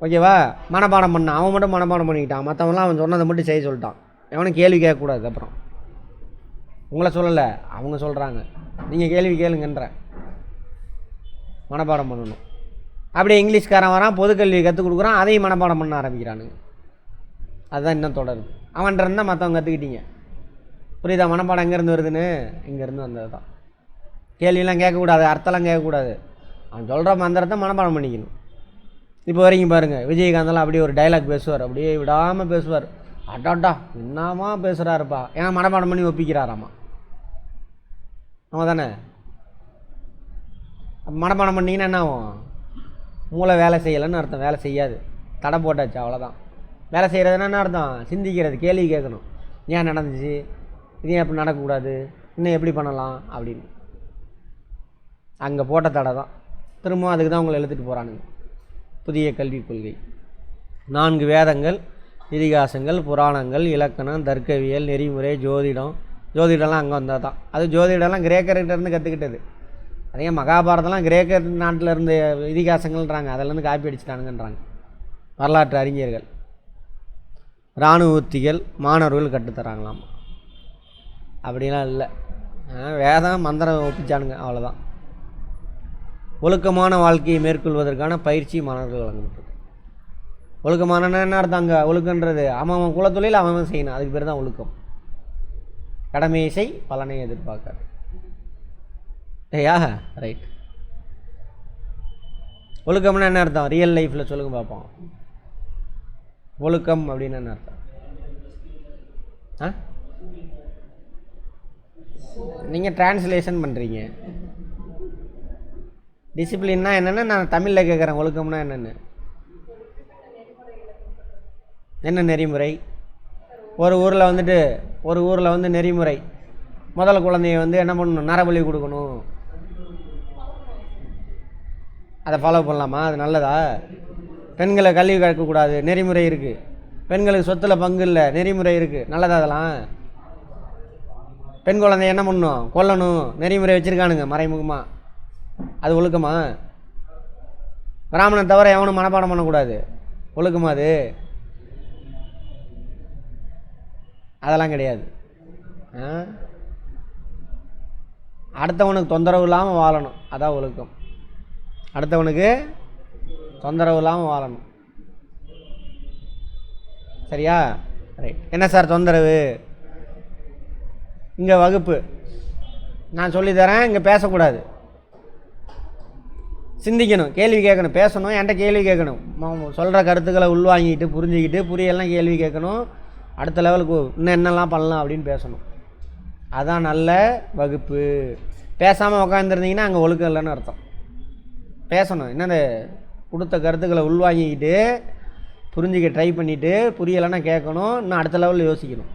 ஓகேவா? மனப்பாடம் பண்ணான். அவன் மட்டும் மனப்பாடம் பண்ணிக்கிட்டான். மற்றவங்களாம் அவன் சொன்னதை மட்டும் செய்ய சொல்லிட்டான். எவனும் கேள்வி கேட்கக்கூடாது. அப்புறம் உங்களை சொல்லலை, அவங்க சொல்கிறாங்க, நீங்கள் கேள்வி கேளுங்கன்ற. மனப்பாடம் பண்ணணும். அப்படியே இங்கிலீஷ்காரன் வரான், பொதுக்கல்வி கற்றுக் கொடுக்குறான், அதையும் மனப்பாடம் பண்ண ஆரம்பிக்கிறானுங்க. அதுதான் இன்னும் தொடருது. அவன்கிட்ட இருந்தால் மற்றவங்க கற்றுக்கிட்டீங்க. புரியுதா? மனப்பாடம் எங்கேருந்து வருதுன்னு? இங்கேருந்து வந்தது தான். கேள்வியெல்லாம் கேட்கக்கூடாது, அர்த்தம்லாம் கேட்கக்கூடாது. அவன் சொல்கிற மந்திரத்தை மனப்பாடம் பண்ணிக்கணும். இப்போ வரைக்கும் பாருங்கள், விஜயகாந்தெல்லாம் அப்படியே ஒரு டைலாக் பேசுவார். அப்படியே விடாமல் பேசுவார். அட்டாட்டா என்னமா பேசுகிறாருப்பா. ஏன்னா மனப்பாடம் பண்ணி ஒப்பிக்கிறாராம்மா. ஆமாம் தானே? மனப்பாடம் பண்ணிங்கன்னா என்ன ஆகும்? மூளை வேலை செய்யலைன்னு அர்த்தம். வேலை செய்யாது, தடை போட்டாச்சு, அவ்வளோதான். வேலை செய்கிறதுனா என்ன அர்த்தம்? சிந்திக்கிறது, கேள்வி கேட்கணும். ஏன் நடந்துச்சு, இது ஏன் எப்படி நடக்கக்கூடாது, இன்னும் எப்படி பண்ணலாம் அப்படின்னு. அங்கே போட்ட தடை தான். திரும்பவும் அதுக்கு தான் உங்களை எழுத்துட்டு போகிறானுங்க. புதிய கல்விக் கொள்கை. 4 வேதங்கள், இதிகாசங்கள், புராணங்கள், இலக்கணம், தர்க்கவியல், நெறிமுறை, ஜோதிடம். ஜோதிடம்லாம் அங்கே வந்தால் தான். அது ஜோதிடம்லாம் கிரேக்கர்கிட்டேருந்து கற்றுக்கிட்டது. அதே மகாபாரதம்லாம் கிரேக்க நாட்டில் இருந்த இதிகாசங்கள்ன்றாங்க. அதிலேருந்து காப்பி அடிச்சிட்டானுங்கன்றாங்க வரலாற்று அறிஞர்கள். இராணுவ உத்திகள் மாணவர்கள் கற்றுத்தராங்களாம். அப்படிலாம் இல்லை, வேதம் மந்திரம் ஒப்பிச்சானுங்க, அவ்வளோதான். ஒழுக்கமான வாழ்க்கையை மேற்கொள்வதற்கான பயிற்சி மாணவர்கள் வழங்கப்பட்டது. ஒழுக்கமான என்ன அர்த்தம்? ஒழுக்கன்றது அவன் குலத்தொழில் அவன் செய்யணும், அதுக்கு பேர் தான் ஒழுக்கம். கடமையை செய், பலனை எதிர்பார்க்காது. ஐயா ரைட். ஒழுக்கம்னா என்ன அர்த்தம்? ரியல் லைஃப்பில் சொல்லுங்க பார்ப்போம். ஒழுக்கம் அப்படின்னு என்ன அர்த்தம்? நீங்கள் டிரான்ஸ்லேஷன் பண்ணுறீங்க. டிசிப்ளின்னா என்னென்னு நான் தமிழில் கேட்குறேன். ஒழுக்கம்னா என்னென்னு, என்ன நெறிமுறை? ஒரு ஊரில் வந்து நெறிமுறை, முதல் குழந்தைய வந்து என்ன பண்ணணும்? நரபலி கொடுக்கணும். அதை ஃபாலோ பண்ணலாமா? அது நல்லதா? பெண்களை கல்வி கற்கக்கூடாது, நெறிமுறை இருக்குது. பெண்களுக்கு சொத்தில் பங்கு இல்லை, நெறிமுறை இருக்குது, நல்லதா அதெல்லாம்? பெண் குழந்தைய என்ன பண்ணணும்? கொல்லணும், நெறிமுறை வச்சுருக்கானுங்க மறைமுகமாக. அது ஒழுக்கமா? பிராமணன் தவிர எவனும் மனப்பாடம் பண்ணக்கூடாது, ஒழுக்கமா அது? அதெல்லாம் கிடையாது. அடுத்தவனுக்கு தொந்தரவு இல்லாமல் வாழணும், அதான் ஒழுக்கம். அடுத்தவனுக்கு தொந்தரவு இல்லாமல் வாழணும். சரியா? ரைட். என்ன சார் தொந்தரவு? இங்கே வகுப்பு நான் சொல்லித்தரேன், இங்கே பேசக்கூடாது, சிந்திக்கணும், கேள்வி கேட்கணும், பேசணும், என்கிட்ட கேள்வி கேட்கணும், சொல்கிற கருத்துக்களை உள்வாங்கிட்டு புரிஞ்சுக்கிட்டு புரியலாம் கேள்வி கேட்கணும், அடுத்த லெவலுக்கு இன்னும் என்னெல்லாம் பண்ணலாம் அப்படின்னு பேசணும். அதான் நல்ல வகுப்பு. பேசாமல் உட்காந்துருந்தீங்கன்னா அங்கே ஒழுக்கம் இல்லைன்னு அர்த்தம். பேசணும், என்னென்ன கொடுத்த கருத்துக்களை உள்வாங்கிக்கிட்டு புரிஞ்சிக்க ட்ரை பண்ணிவிட்டு புரியலைன்னா கேட்கணும், இன்னும் அடுத்த லெவலில் யோசிக்கணும்.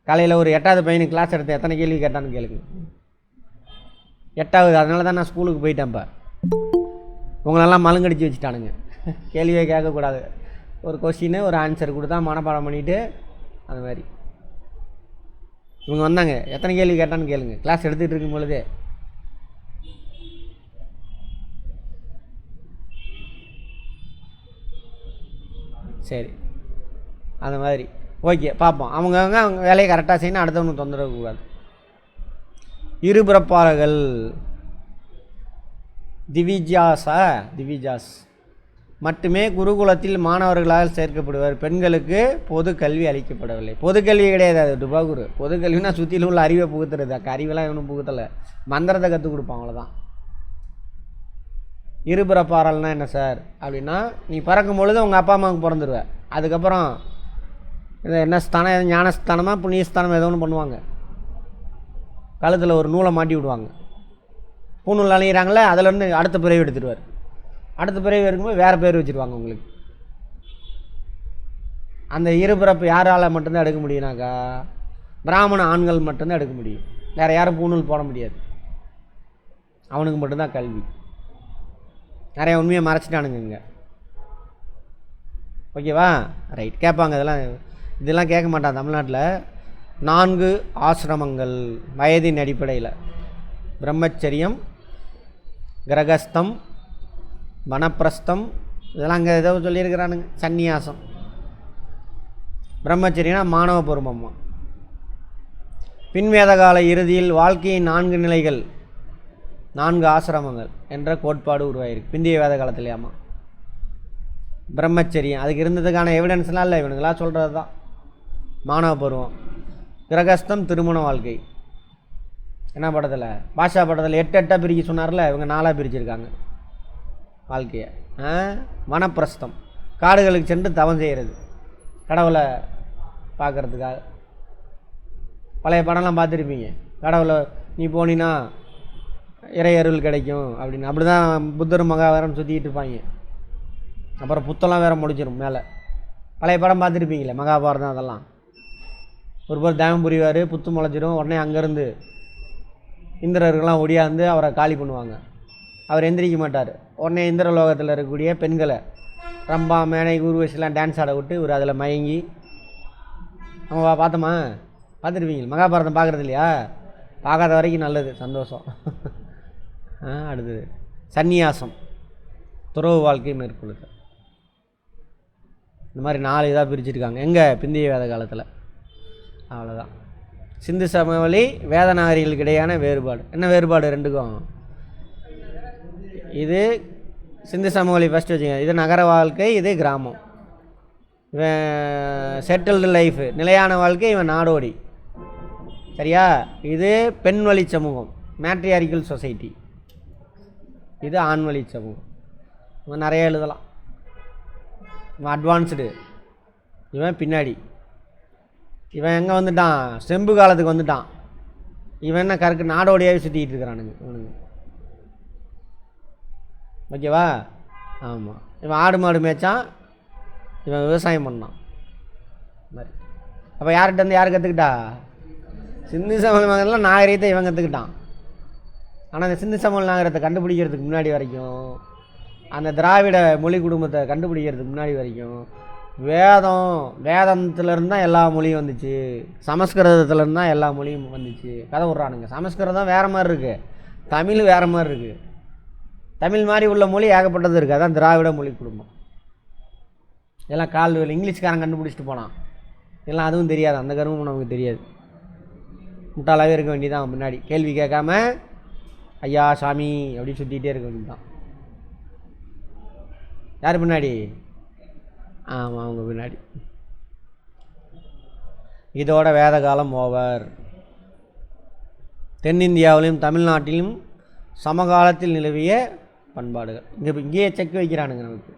காலையில் ஒரு 8வது பையனுக்கு கிளாஸ் எடுத்து எத்தனை கேள்வி கேட்டான்னு கேளுங்க. 8வது, அதனால தான் நான் ஸ்கூலுக்கு போயிட்டேன். இப்போ உங்களெல்லாம் மழுங்கடிச்சு வச்சுட்டானுங்க, கேள்வியே கேட்கக்கூடாது, ஒரு கொஸ்டின்னு ஒரு ஆன்சர் கொடுத்தா மனப்பாடம் பண்ணிவிட்டு அது மாதிரி. இவங்க வந்தாங்க, எத்தனை கேள்வி கேட்டான்னு கேளுங்க கிளாஸ் எடுத்துகிட்டு இருக்கும் பொழுதே. சரி, அந்த மாதிரி ஓகே பார்ப்போம். அவங்க வேலையை கரெக்டாக செய்யணும், அடுத்தவனுக்கு தொந்தரவு கூடாது. இருபிறப்பாளர்கள் திவிஜாஸ் மட்டுமே குருகுலத்தில் மாணவர்களால் சேர்க்கப்படுவார். பெண்களுக்கு பொது கல்வி அளிக்கப்படவில்லை. பொது கல்வி கிடையாது, அது டுபாகுரு. பொது கல்வினா சுற்றியில் உள்ள அறிவை புகுத்துறது. அறிவெல்லாம் இவனும் புகுத்தலை, மந்திரத்தை கற்றுக் கொடுப்பான், அவ்வளோதான். இருபிறப்பாறல்னா என்ன சார் அப்படின்னா, நீ பிறக்கும் பொழுது உங்கள் அப்பா அம்மாவுக்கு பிறந்துடுவ. அதுக்கப்புறம் இதை என்ன ஸ்தானம், ஞானஸ்தானமாக புண்ணியஸ்தானம் ஏதோ ஒன்று பண்ணுவாங்க. கழுத்தில் ஒரு நூலை மாட்டி விடுவாங்க, பூநூல் அலைகிறாங்களே, அதிலேருந்து அடுத்த பிறவி எடுத்துடுவார். அடுத்த பிறவி இருக்கும்போது வேறு பேர் வச்சுருவாங்க உங்களுக்கு. அந்த இருபிறப்பு யாரால் மட்டும்தான் எடுக்க முடியும்னாக்கா, பிராமண ஆண்கள் மட்டும்தான் எடுக்க முடியும். வேறு யாரும் பூநூல் போட முடியாது, அவனுக்கு மட்டும்தான் கல்வி. நிறைய உண்மையை மறைச்சிட்டானுங்க இங்கே. ஓகேவா? ரைட். கேட்பாங்க, இதெல்லாம் கேட்க மாட்டான் தமிழ்நாட்டில். 4 ஆசிரமங்கள் வயதின் அடிப்படையில்: பிரம்மச்சரியம், கிரகஸ்தம், வனப்பிரஸ்தம், இதெல்லாம் அங்கே ஏதோ சொல்லியிருக்கிறானுங்க. சந்நியாசம். பிரம்மச்சரியனா மாணவ பருவம்மா. பின்வேத கால இறுதியில் வாழ்க்கையின் 4 நிலைகள், 4 ஆசிரமங்கள் என்ற கோட்பாடு உருவாயிருக்கு பிந்தைய வேத காலத்துலையாமா. பிரம்மச்சரியம் அதுக்கு இருந்ததுக்கான எவிடன்ஸ்லாம் இல்லை, இவனுங்களாம் சொல்கிறது தான். மாணவ பருவம். கிரகஸ்தம் திருமண வாழ்க்கை. என்ன படத்தில், பாஷா படத்தில் 8 பிரிக்க சொன்னார்ல, இவங்க 4 பிரிச்சிருக்காங்க வாழ்க்கையை. வனப்பிரஸ்தம் காடுகளுக்கு சென்று தவம் செய்கிறது, கடவுளை பார்க்குறதுக்காக. பழைய படம்லாம் பார்த்துருப்பீங்க, கடவுளை நீ போனீன்னா இறை அருள் கிடைக்கும் அப்படின்னு. அப்படி தான் புத்தர் மகாவீரன் சுற்றிக்கிட்டு இருப்பாங்க. அப்புறம் புத்தெல்லாம் வேறு முடிச்சிடும் மேலே. பழைய படம் பார்த்துருப்பீங்களே, மகாபாரதம். அதெல்லாம் ஒரு பேர் தேவம் புரிவார், புத்து முளைச்சிடும். உடனே அங்கேருந்து இந்திரர்கள்லாம் ஒடியாந்து அவரை காலி பண்ணுவாங்க. அவர் எந்திரிக்க மாட்டார். உடனே இந்திரலோகத்தில் இருக்கக்கூடிய பெண்களை, ரம்பா, மேனை, குருவசிலாம் டான்ஸ் ஆட விட்டு இவர் அதில் மயங்கி. நம்ம பார்த்தோமா? பார்த்துருப்பீங்க. மகாபாரதம் பார்க்குறது இல்லையா? பார்க்காத வரைக்கும் நல்லது, சந்தோஷம். அடுத்தது சந்நியாசம், துறவு வாழ்க்கை மேற்கொள்ளுது. இந்த மாதிரி 4 இதாக பிரிச்சுருக்காங்க. எங்கே? பிந்தைய வேத காலத்தில். அவ்வளோதான். சிந்து சமவெளி வேத நாகரிகளுக்கு இடையான வேறுபாடு. என்ன வேறுபாடு ரெண்டுக்கும்? இது சிந்து சமவெளி ஃபஸ்ட்டு வச்சுக்கோங்க. இது நகர வாழ்க்கை, இது கிராமம். இவன் செட்டில்டு லைஃபு, நிலையான வாழ்க்கை, இவன் நாடோடி. சரியா? இது பெண் வழி சமூகம், மேட்ரியாரிக்கல் சொசைட்டி. இது ஆண் வழி சமூகம். இவன் நிறைய எழுதலாம். இவன் அட்வான்ஸ்டு, இவன் பின்னாடி. இவன் எங்கே வந்துட்டான்? செம்பு காலத்துக்கு வந்துட்டான். இவன் என்ன கருக்கு நாடோடியாகவே சுற்றிக்கிட்டு இருக்கிறானுங்க இவனுங்க. ஓகேவா? ஆமாம். இவன் ஆடு மாடு மேய்ச்சான், இவன் விவசாயம் பண்ணான் மாதிரி. அப்போ யார்கிட்ட இருந்து யார் கற்றுக்கிட்டா? சிந்து சமவெளி மகன்லாம் நாகரிகத்தை இவன் கற்றுக்கிட்டான். ஆனால் அந்த சிந்து சமவெளி நாகரிகத்தை கண்டுபிடிக்கிறதுக்கு முன்னாடி வரைக்கும், அந்த திராவிட மொழி குடும்பத்தை கண்டுபிடிக்கிறதுக்கு முன்னாடி வரைக்கும் வேதத்துலேருந்து தான் எல்லா மொழியும் வந்துச்சு, சமஸ்கிருதத்துலேருந்து தான் எல்லா மொழியும் வந்துச்சு. கதை விட்றானுங்க. சமஸ்கிருதம் வேறு மாதிரி இருக்குது, தமிழ் வேறு மாதிரி இருக்குது. தமிழ் மாதிரி உள்ள மொழி ஏகப்பட்டது இருக்குது. அதான் திராவிட மொழி குடும்பம். இதெல்லாம் கால்வெளி இங்கிலீஷ்காரன் கண்டுபிடிச்சிட்டு போனான். இதெல்லாம் அதுவும் தெரியாது, அந்த கருமும் நமக்கு தெரியாது. முட்டாளாகவே இருக்க வேண்டியதான். முன்னாடி கேள்வி கேட்காம ஐயா சாமி அப்படி சுற்றிகிட்டே இருக்க வேண்டியதுதான். யார் பின்னாடி? ஆமாம், அவங்க பின்னாடி. இதோட வேத காலம் ஓவர். தென்னிந்தியாவிலும் தமிழ்நாட்டிலும் சமகாலத்தில் நிலவிய பண்பாடுகள். இங்கேயே செக் வைக்கிறானுங்க நமக்கு.